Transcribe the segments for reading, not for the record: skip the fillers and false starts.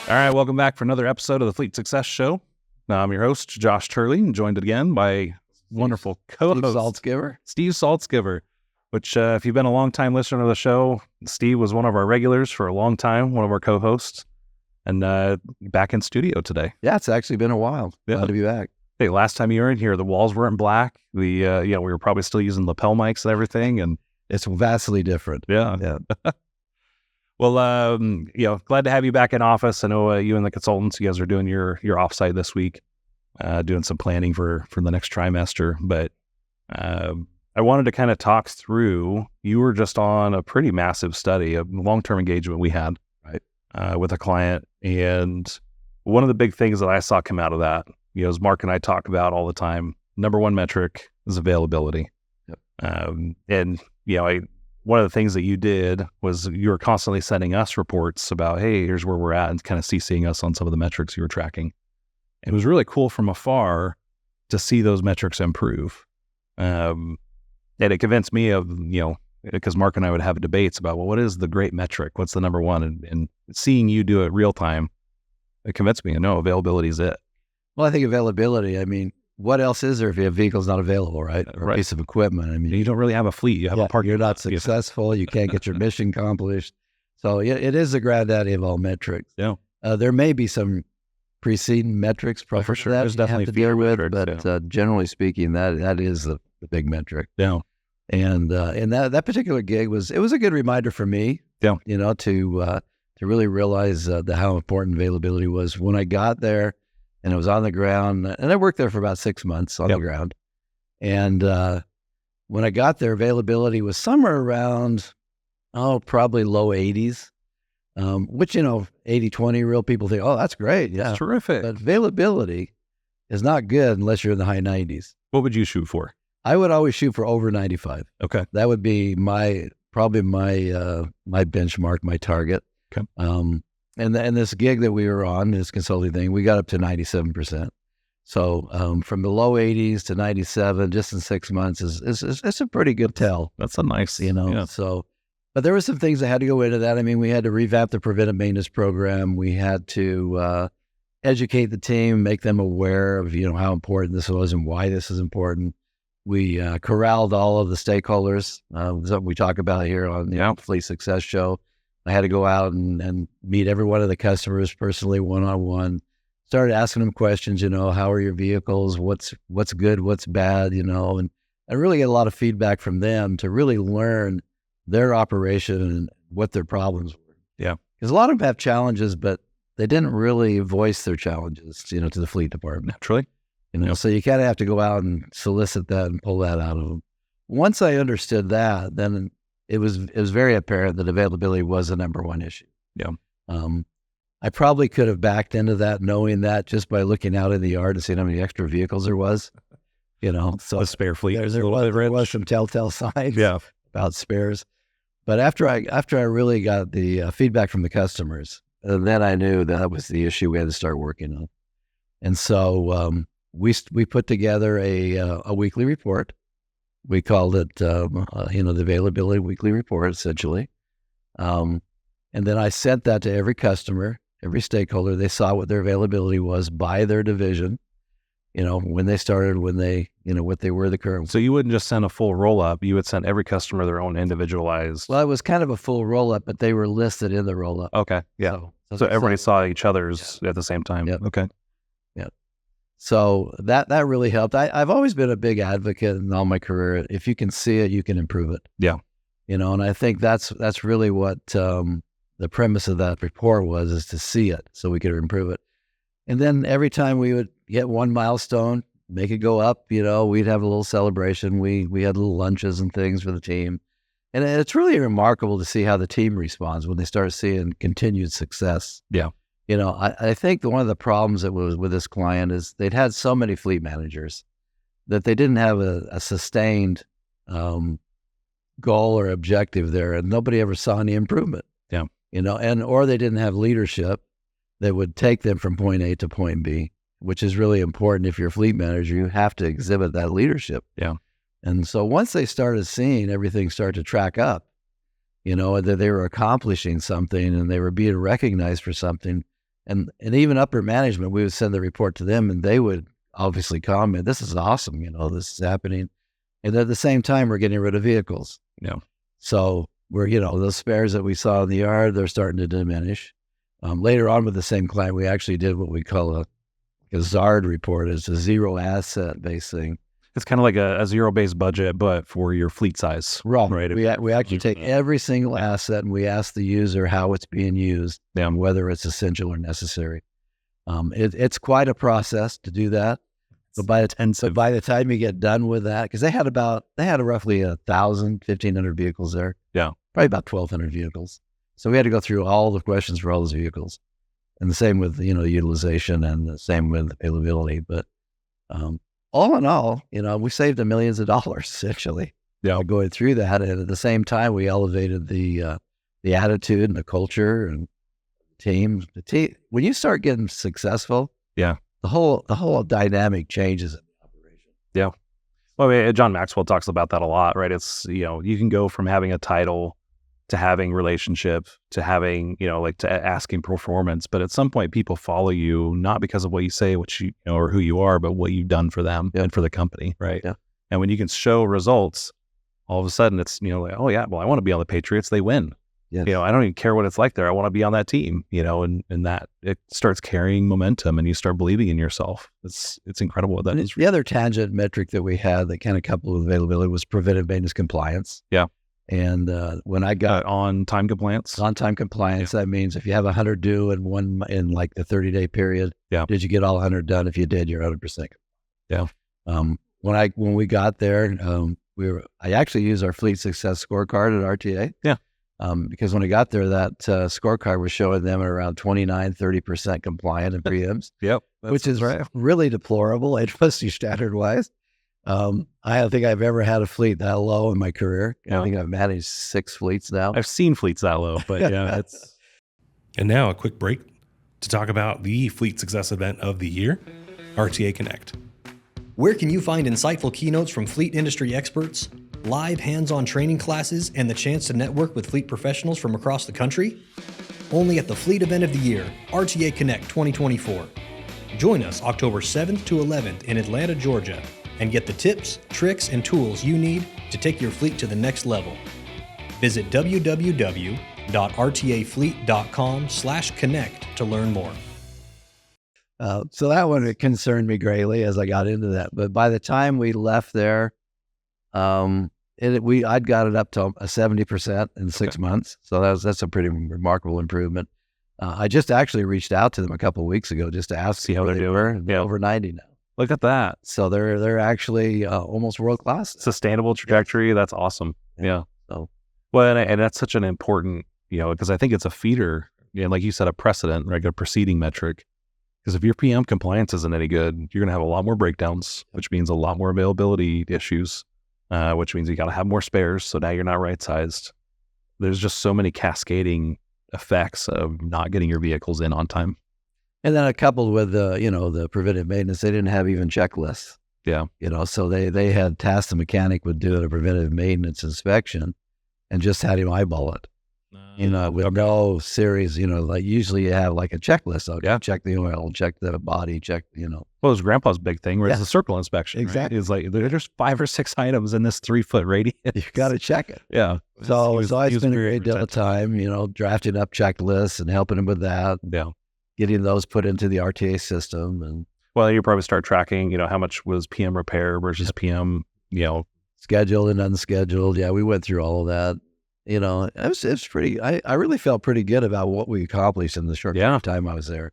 All right, welcome back for another episode of the Fleet Success Show. I'm your host, Josh Turley, and joined again by wonderful co-host, Steve Saltzgiver, which if you've been a long-time listener to the show, Steve was one of our regulars for a long time, one of our co-hosts, and back in studio today. Yeah, it's actually been a while. Glad to be back. Hey, last time you were in here, the walls weren't black. We were probably still using lapel mics and everything, and it's vastly different. Yeah. Well, glad to have you back in office. I know you and the consultants, you guys are doing your offsite this week, doing some planning for the next trimester. But I wanted to kind of talk through, you were just on a pretty massive study, a long-term engagement we had with a client. And one of the big things that I saw come out of that, as Mark and I talk about all the time, number one metric is availability. Yep. One of the things that you did was you were constantly sending us reports about, hey, here's where we're at, and kind of CCing us on some of the metrics you were tracking. It was really cool from afar to see those metrics improve. And it convinced me of, because Mark and I would have debates about, well, what is the great metric? What's the number one? And seeing you do it real time, it convinced me, no, availability is it. Well, I think availability, what else is there if your vehicle's not available, right? Or a piece of equipment. You don't really have a fleet. You have a park. You're not successful. You can't get your mission accomplished. So it is the granddaddy of all metrics. Yeah. There may be some preceding metrics for sure. that There's you definitely have to deal with, metrics, but generally speaking, that is the big metric. Yeah. And that particular gig it was a good reminder for me. Yeah. To really realize how important availability was when I got there. And I was on the ground, and I worked there for about 6 months on the ground. And when I got there, availability was somewhere around, probably low 80s, which, 80-20 real people think, oh, that's great. Yeah. That's terrific. But availability is not good unless you're in the high 90s. What would you shoot for? I would always shoot for over 95. Okay. That would be probably my benchmark, my target. Okay. And this gig that we were on, this consulting thing, we got up to 97%. So from the low 80s to 97, just in 6 months, is a pretty good tell. That's a nice, Yeah. So, but there were some things that had to go into that. We had to revamp the preventive maintenance program. We had to educate the team, make them aware of how important this was and why this is important. We corralled all of the stakeholders, something we talk about here on the Fleet Success Show. I had to go out and meet every one of the customers personally, one-on-one. Started asking them questions, how are your vehicles? What's good? What's bad? And I really get a lot of feedback from them to really learn their operation and what their problems were. Yeah. Because a lot of them have challenges, but they didn't really voice their challenges, to the fleet department. Naturally. So you kind of have to go out and solicit that and pull that out of them. Once I understood that, then it was very apparent that availability was the number one issue. Yeah. I probably could have backed into that, knowing that just by looking out in the yard and seeing how many extra vehicles there was. So a spare fleet. There was some telltale signs about spares. But after I really got the feedback from the customers, then I knew that was the issue we had to start working on. And so we put together a weekly report. We called it, the availability weekly report, essentially. And then I sent that to every customer, every stakeholder. They saw what their availability was by their division, when they started, when they, what they were the current. So you wouldn't just send a full roll-up. You would send every customer their own individualized. Well, it was kind of a full roll-up, but they were listed in the roll-up. Okay. Yeah. So everybody saw each other's at the same time. Yep. Okay. Yeah. So that really helped. I've always been a big advocate in all my career. If you can see it, you can improve it. Yeah. And I think that's really what the premise of that report was, is to see it so we could improve it. And then every time we would get one milestone, make it go up, we'd have a little celebration. We had little lunches and things for the team. And it's really remarkable to see how the team responds when they start seeing continued success. Yeah. I think one of the problems that was with this client is they'd had so many fleet managers that they didn't have a sustained goal or objective there, and nobody ever saw any improvement. Yeah. Or they didn't have leadership that would take them from point A to point B, which is really important. If you're a fleet manager, you have to exhibit that leadership. Yeah. And so once they started seeing everything start to track up, that they were accomplishing something and they were being recognized for something, And even upper management, we would send the report to them, and they would obviously comment, "This is awesome, this is happening." And at the same time, we're getting rid of vehicles. Yeah. So we're, those spares that we saw in the yard, they're starting to diminish. Later on with the same client, we actually did what we call a ZARD report. It's a zero asset based thing. It's kind of like a zero-based budget, but for your fleet size. Right. We actually take every single asset and we ask the user how it's being used and whether it's essential or necessary. It's quite a process to do that. But by the time you get done with that, because they had roughly 1,000, 1,500 vehicles there. Yeah. Probably about 1,200 vehicles. So we had to go through all the questions for all those vehicles. And the same with, utilization, and the same with availability. But all in all, we saved them millions of dollars essentially going through that. And at the same time, we elevated the attitude and the culture and team. When you start getting successful, the whole dynamic changes in the operation. Yeah. Well, I mean, John Maxwell talks about that a lot, right? It's, you can go from having a title to having relationship to having, to asking performance. But at some point, people follow you not because of what you say, what you know, or who you are, but what you've done for them and for the company, right? Yeah. And when you can show results, all of a sudden it's, like, oh yeah, well, I want to be on the Patriots. They win. Yes. I don't even care what it's like there. I want to be on that team, and that it starts carrying momentum and you start believing in yourself. It's incredible what that is. The other tangent metric that we had that kind of coupled with availability was preventive maintenance compliance. Yeah. And when I got on-time compliance, that means if you have 100 due in like the 30-day period, did you get all 100 done? If you did, you're 100%. Yeah. When we got there, I actually used our fleet success scorecard at RTA. Yeah. Because when I got there, that scorecard was showing them at around 30% compliant in preempts. Yep. Which is really deplorable industry standard wise. I don't think I've ever had a fleet that low in my career. I think I've managed 6 fleets now. I've seen fleets that low, but it's. And now a quick break to talk about the fleet success event of the year, RTA Connect. Where can you find insightful keynotes from fleet industry experts, live hands-on training classes, and the chance to network with fleet professionals from across the country? Only at the fleet event of the year, RTA Connect 2024. Join us October 7th to 11th in Atlanta, Georgia, and get the tips, tricks, and tools you need to take your fleet to the next level. Visit www.rtafleet.com/connect to learn more. So that one, it concerned me greatly as I got into that. But by the time we left there, I'd got it up to a 70% in 6 months. So that's a pretty remarkable improvement. I just actually reached out to them a couple of weeks ago just to ask See how they're doing. They're over 90 now. Look at that. So they're actually almost world class. Sustainable trajectory. That's awesome. Yeah. So, well, and that's such an important, because I think it's a feeder, like you said, a precedent, like a preceding metric. Because if your PM compliance isn't any good, you're going to have a lot more breakdowns, which means a lot more availability issues, which means you got to have more spares. So now you're not right sized. There's just so many cascading effects of not getting your vehicles in on time. And then coupled with the preventive maintenance, they didn't have even checklists. Yeah. So they had tasked the mechanic with doing a preventive maintenance inspection and just had him eyeball it. With no series, like usually you have like a checklist. Okay, check the oil, check the body, check, Well, it was Grandpa's big thing where it's a circle inspection. Exactly. Right? It's like, there's 5 or 6 items in this 3-foot radius. You got to check it. Yeah. So I spent a great deal of time, drafting up checklists and helping him with that. Yeah. Getting those put into the RTA system. And well, you probably start tracking, how much was PM repair versus PM, scheduled and unscheduled. Yeah, we went through all of that. It was pretty, I really felt pretty good about what we accomplished in the short time I was there,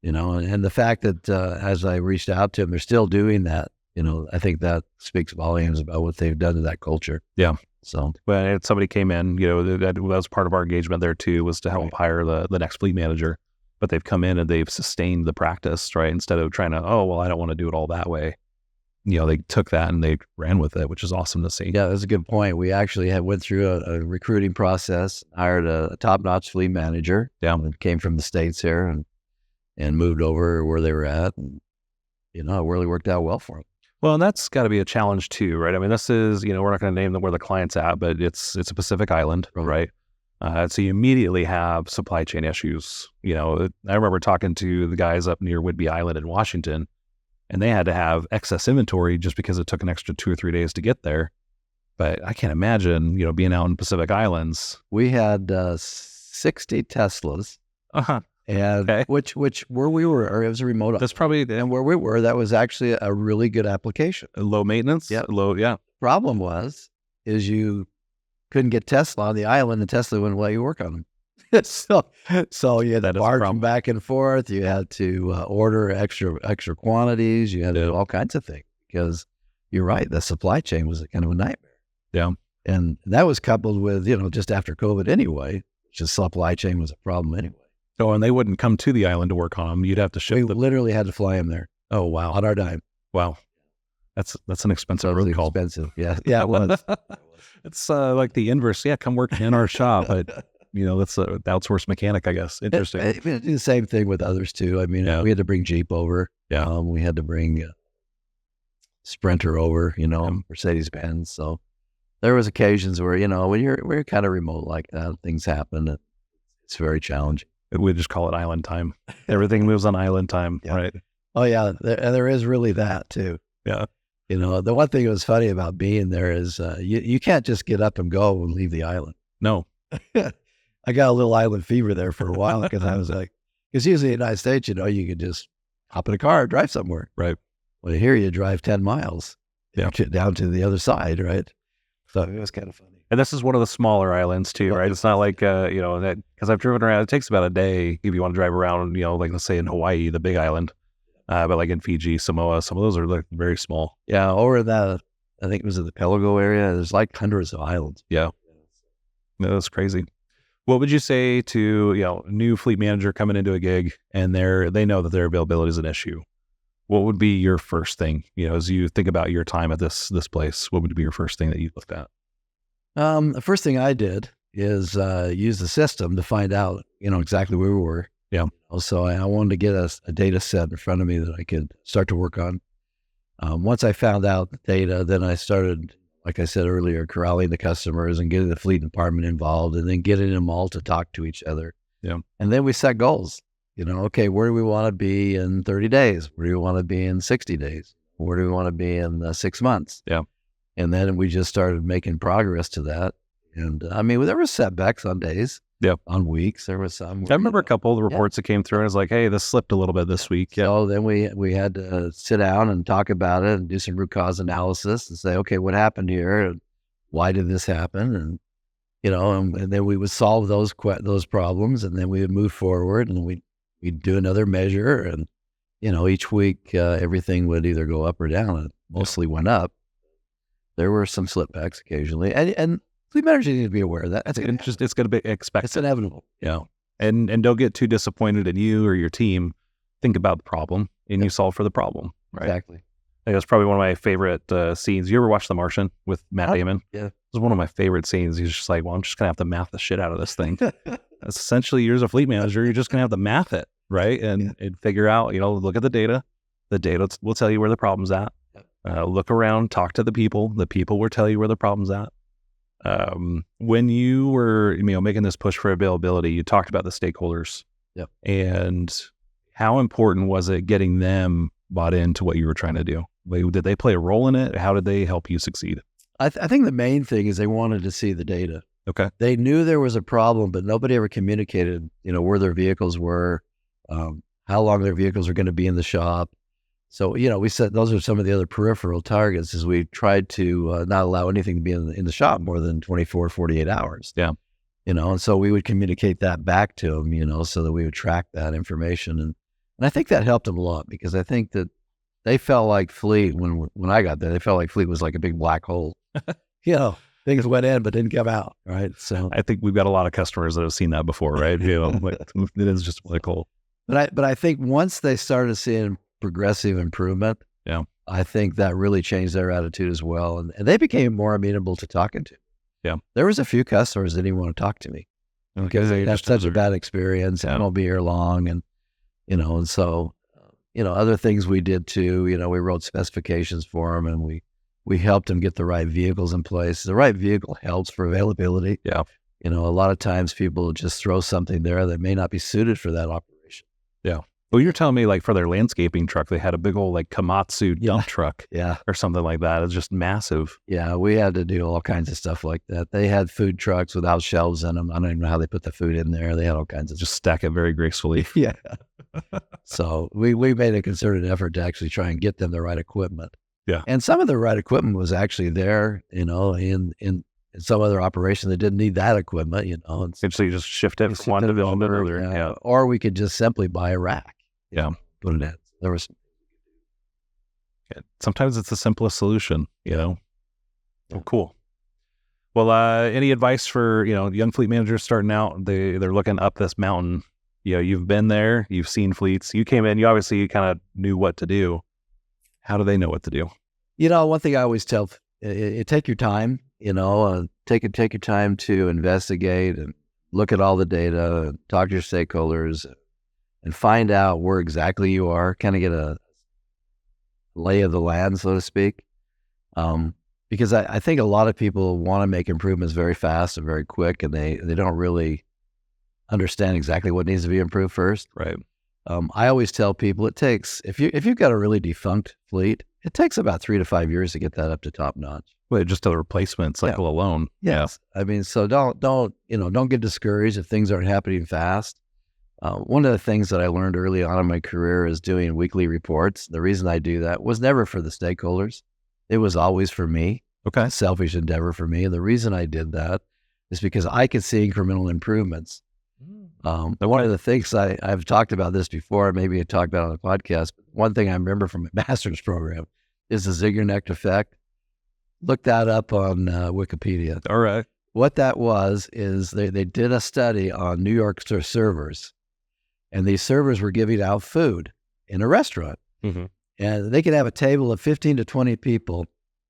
and the fact that as I reached out to them, they're still doing that, I think that speaks volumes about what they've done to that culture. Yeah. So when somebody came in, that was part of our engagement there too, was to help hire the next fleet manager, but they've come in and they've sustained the practice, right? Instead of trying to, I don't want to do it all that way. They took that and they ran with it, which is awesome to see. Yeah, that's a good point. We actually went through a recruiting process, hired a top-notch fleet manager. Yeah. And came from the States here and moved over where they were at. And, it really worked out well for them. Well, and that's got to be a challenge too, right? I mean, this is, we're not going to name where the client's at, but it's a Pacific island, right? So you immediately have supply chain issues. I remember talking to the guys up near Whidbey Island in Washington, and they had to have excess inventory just because it took an extra 2 or 3 days to get there. But I can't imagine, being out in Pacific Islands. We had 60 Teslas, and Okay. which where we were, or it was a remote. That's probably And where we were, that was actually a really good application. low maintenance. Yeah. Yeah. Problem is you couldn't get Tesla on the island, and Tesla wouldn't let you work on them. so you had That to is a barge problem. them back and forth. You had to order extra quantities. You had to do all kinds of things because you're right. The supply chain was kind of a nightmare. Yeah. And that was coupled with, just after COVID anyway, just supply chain was a problem anyway. Oh, and they wouldn't come to the island to work on them. You'd have to ship We them. literally had to fly them there Oh, wow. on our dime. Wow. That's an expensive It was road call. expensive. Yeah, it was. It's like the inverse. Yeah, come work in our shop. But, that's the outsourced mechanic, I guess. Interesting. We do the same thing with others too. I mean, Yeah. we had to bring Jeep over. Yeah. We had to bring Sprinter over, Mercedes-Benz. So there was occasions where, when we're kind of remote like that, things happen. And it's very challenging. We just call it island time. Everything moves on island time, Yeah. right? Oh yeah, there is really that too. Yeah. The one thing that was funny about being there is you can't just get up and go and leave the island. No. I got a little island fever there for a while because I was like, because usually in the United States, you could just hop in a car and drive somewhere. Right. Well, here you drive 10 miles Yeah. down to the other side, right? So it was kind of funny. And this is one of the smaller islands too, right? It's not like, because I've driven around, it takes about a day if you want to drive around, like let's say in Hawaii, the big island. But like in Fiji, Samoa, some of those are like very small. Yeah, over that, I think it was in the Pelago area. There's like hundreds of islands. Yeah. That's crazy. What would you say to, new fleet manager coming into a gig and they know that their availability is an issue? What would be your first thing, as you think about your time at this place? What would be your first thing that you looked at? The first thing I did is use the system to find out, exactly where we were. Yeah. So I wanted to get a data set in front of me that I could start to work on. Once I found out the data, then I started, like I said earlier, corralling the customers and getting the fleet department involved and then getting them all to talk to each other. Yeah. And then we set goals. Okay, where do we want to be in 30 days? Where do we want to be in 60 days? Where do we want to be in 6 months? Yeah. And then we just started making progress to that. And I mean, there were setbacks on days. Yeah. On weeks, there was some. I remember a couple of the reports that came through and it was like, hey, this slipped a little bit this week. Yeah. So then we had to sit down and talk about it and do some root cause analysis and say, okay, what happened here? And why did this happen? And, and then we would solve those problems and then we would move forward and we'd do another measure. And, each week everything would either go up or down. It mostly went up. There were some slipbacks occasionally. And fleet managers need to be aware of that. It's going to be expected. It's inevitable. Yeah. And don't get too disappointed in you or your team. Think about the problem and you solve for the problem. Right. Exactly. I think that's probably one of my favorite scenes. You ever watch The Martian with Matt Damon? Yeah. It was one of my favorite scenes. He's just like, well, I'm just going to have to math the shit out of this thing. That's essentially, you're as a fleet manager, you're just going to have to math it, right? And figure out, look at the data. The data will tell you where the problem's at. Look around, talk to the people. The people will tell you where the problem's at. When you were, making this push for availability, you talked about the stakeholders. Yep. And how important was it getting them bought into what you were trying to do? Did they play a role in it? How did they help you succeed? I think the main thing is they wanted to see the data. Okay. They knew there was a problem, but nobody ever communicated, where their vehicles were, how long their vehicles were going to be in the shop. So, we said those are some of the other peripheral targets is we tried to not allow anything to be in the shop more than 24, 48 hours. Yeah. And so we would communicate that back to them, so that we would track that information. And I think that helped them a lot because I think that they felt like fleet, when I got there, they felt like fleet was like a big black hole. Things went in but didn't come out, right? So I think we've got a lot of customers that have seen that before, right? It is just a black hole. But I think once they started seeing progressive improvement, yeah, I think that really changed their attitude as well, and they became more amenable to talking to me. Yeah, there was a few customers that didn't want to talk to me because they had such a bad experience. I won't be here long, and and so other things we did too. We wrote specifications for them, and we helped them get the right vehicles in place. The right vehicle helps for availability. Yeah. A lot of times people just throw something there that may not be suited for that operation. Yeah. Well, you're telling me like for their landscaping truck, they had a big old like Komatsu dump truck Yeah. or something like that. It's just massive. Yeah, we had to do all kinds of stuff like that. They had food trucks without shelves in them. I don't even know how they put the food in there. They had all kinds of Just stack it very gracefully. Yeah. So we made a concerted effort to actually try and get them the right equipment. Yeah. And some of the right equipment was actually there, in some other operation that didn't need that equipment, And So you just shift it from one to the other. Yeah. Or we could just simply buy a rack. Yeah. Put it in. There was Sometimes it's the simplest solution, Oh, cool. Well, any advice for, young fleet managers starting out? They're looking up this mountain. You've been there, you've seen fleets. You came in, you kind of knew what to do. How do they know what to do? one thing I always tell, take your time, take your time to investigate and look at all the data and talk to your stakeholders and find out where exactly you are, kind of get a lay of the land, so to speak. Because I think a lot of people want to make improvements very fast and very quick, and they don't really understand exactly what needs to be improved first. Right. I always tell people it takes, if you've got a really defunct fleet, it takes about 3 to 5 years to get that up to top notch. Well, just the replacement cycle alone. Yes. I mean, so don't get discouraged if things aren't happening fast. One of the things that I learned early on in my career is doing weekly reports. The reason I do that was never for the stakeholders. It was always for me. Okay. A selfish endeavor for me. And the reason I did that is because I could see incremental improvements. One of the things I've talked about this before, maybe I talked about it on the podcast, but one thing I remember from my master's program is the Ziegler-Necht effect. Look that up on Wikipedia. All right. What that was is they did a study on New York servers, and these servers were giving out food in a restaurant. Mm-hmm. And they could have a table of 15 to 20 people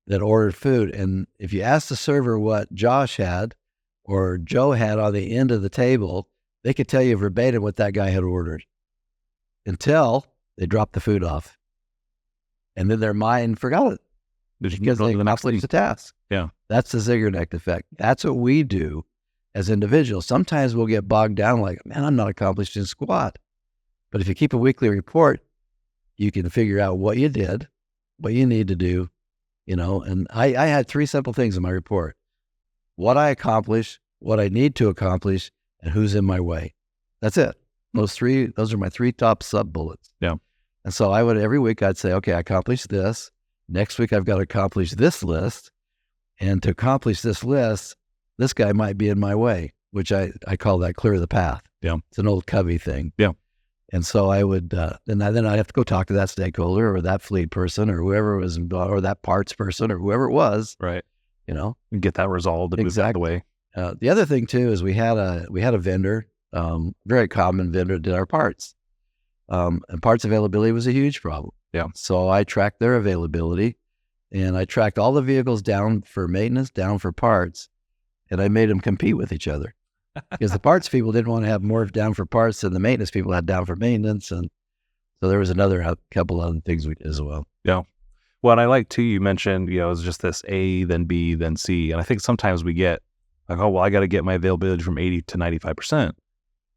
that ordered food. And if you asked the server what Josh had or Joe had on the end of the table, they could tell you verbatim what that guy had ordered until they dropped the food off. And then their mind forgot it because they accomplished the task. Yeah. That's the Ziegler-Necht effect. That's what we do as individuals. Sometimes we'll get bogged down like, man, I'm not accomplishing squat. But if you keep a weekly report, you can figure out what you did, what you need to do, and I had 3 simple things in my report: what I accomplished, what I need to accomplish, and who's in my way. That's it. Those are my 3 top sub bullets. Yeah. And so every week I'd say, okay, I accomplished this. Next week I've got to accomplish this list. And to accomplish this list, this guy might be in my way, which I call that clear the path. Yeah. It's an old Covey thing. Yeah. And so I would, then I'd have to go talk to that stakeholder or that fleet person or whoever was involved, or that parts person or whoever it was. Right. And get that resolved and Exactly. move out the way. The other thing too is we had a vendor, very common vendor, did our parts, and parts availability was a huge problem. Yeah. So I tracked their availability, and I tracked all the vehicles down for maintenance, down for parts, and I made them compete with each other because the parts people didn't want to have more down for parts than the maintenance people had down for maintenance, and so there was a couple other things we did as well. Yeah. Well, and I like too, you mentioned, it's just this A, then B, then C. And I think sometimes we get like, oh, well, I got to get my availability from 80 to 95%.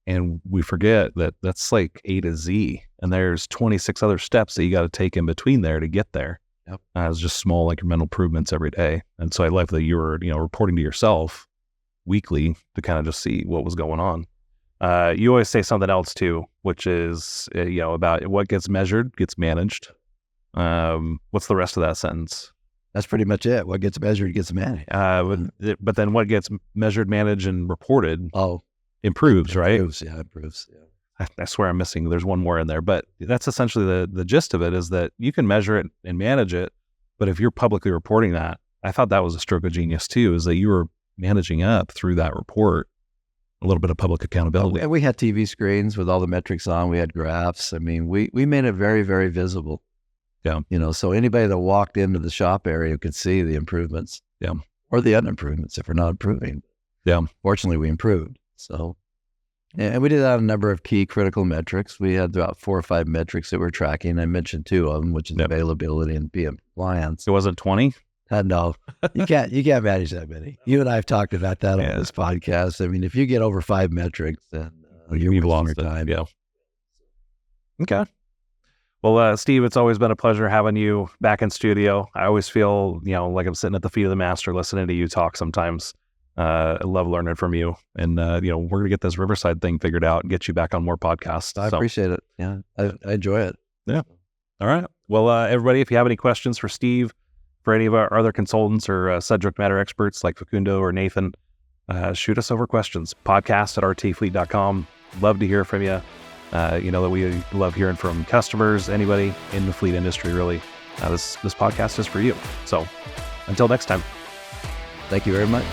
And we forget that that's like A to Z. And there's 26 other steps that you got to take in between there to get there. Yep. It's just small incremental improvements every day. And so I like that you were, reporting to yourself weekly to kind of just see what was going on. You always say something else too, which is, about what gets measured gets managed. What's the rest of that sentence? That's pretty much it. What gets measured gets managed. But then what gets measured, managed, and reported improves, right? Improves. Yeah. I swear I'm missing. There's one more in there, but that's essentially the gist of it is that you can measure it and manage it. But if you're publicly reporting that, I thought that was a stroke of genius too, is that you were managing up through that report a little bit of public accountability. And we had TV screens with all the metrics on. We had graphs. I mean, we made it very, very visible. Yeah. So anybody that walked into the shop area could see the improvements. Yeah. Or the unimprovements if we're not improving. Yeah. Fortunately, we improved. So, and we did that on a number of key critical metrics. We had about 4 or 5 metrics that we're tracking. I mentioned 2 of them, which is availability and PM compliance. It wasn't 20? No, you can't manage that many. You and I have talked about that on this podcast. I mean, if you get over 5 metrics, then you've lost your time. Yeah. Okay. Well, Steve, it's always been a pleasure having you back in studio. I always feel, like I'm sitting at the feet of the master listening to you talk sometimes. I love learning from you. And, we're going to get this Riverside thing figured out and get you back on more podcasts. I appreciate it. Yeah, I enjoy it. Yeah. All right. Well, everybody, if you have any questions for Steve, for any of our other consultants or subject matter experts like Facundo or Nathan, shoot us over questions. podcast@rtfleet.com. Love to hear from you. That we love hearing from customers, anybody in the fleet industry, really. This podcast is for you. So until next time. Thank you very much.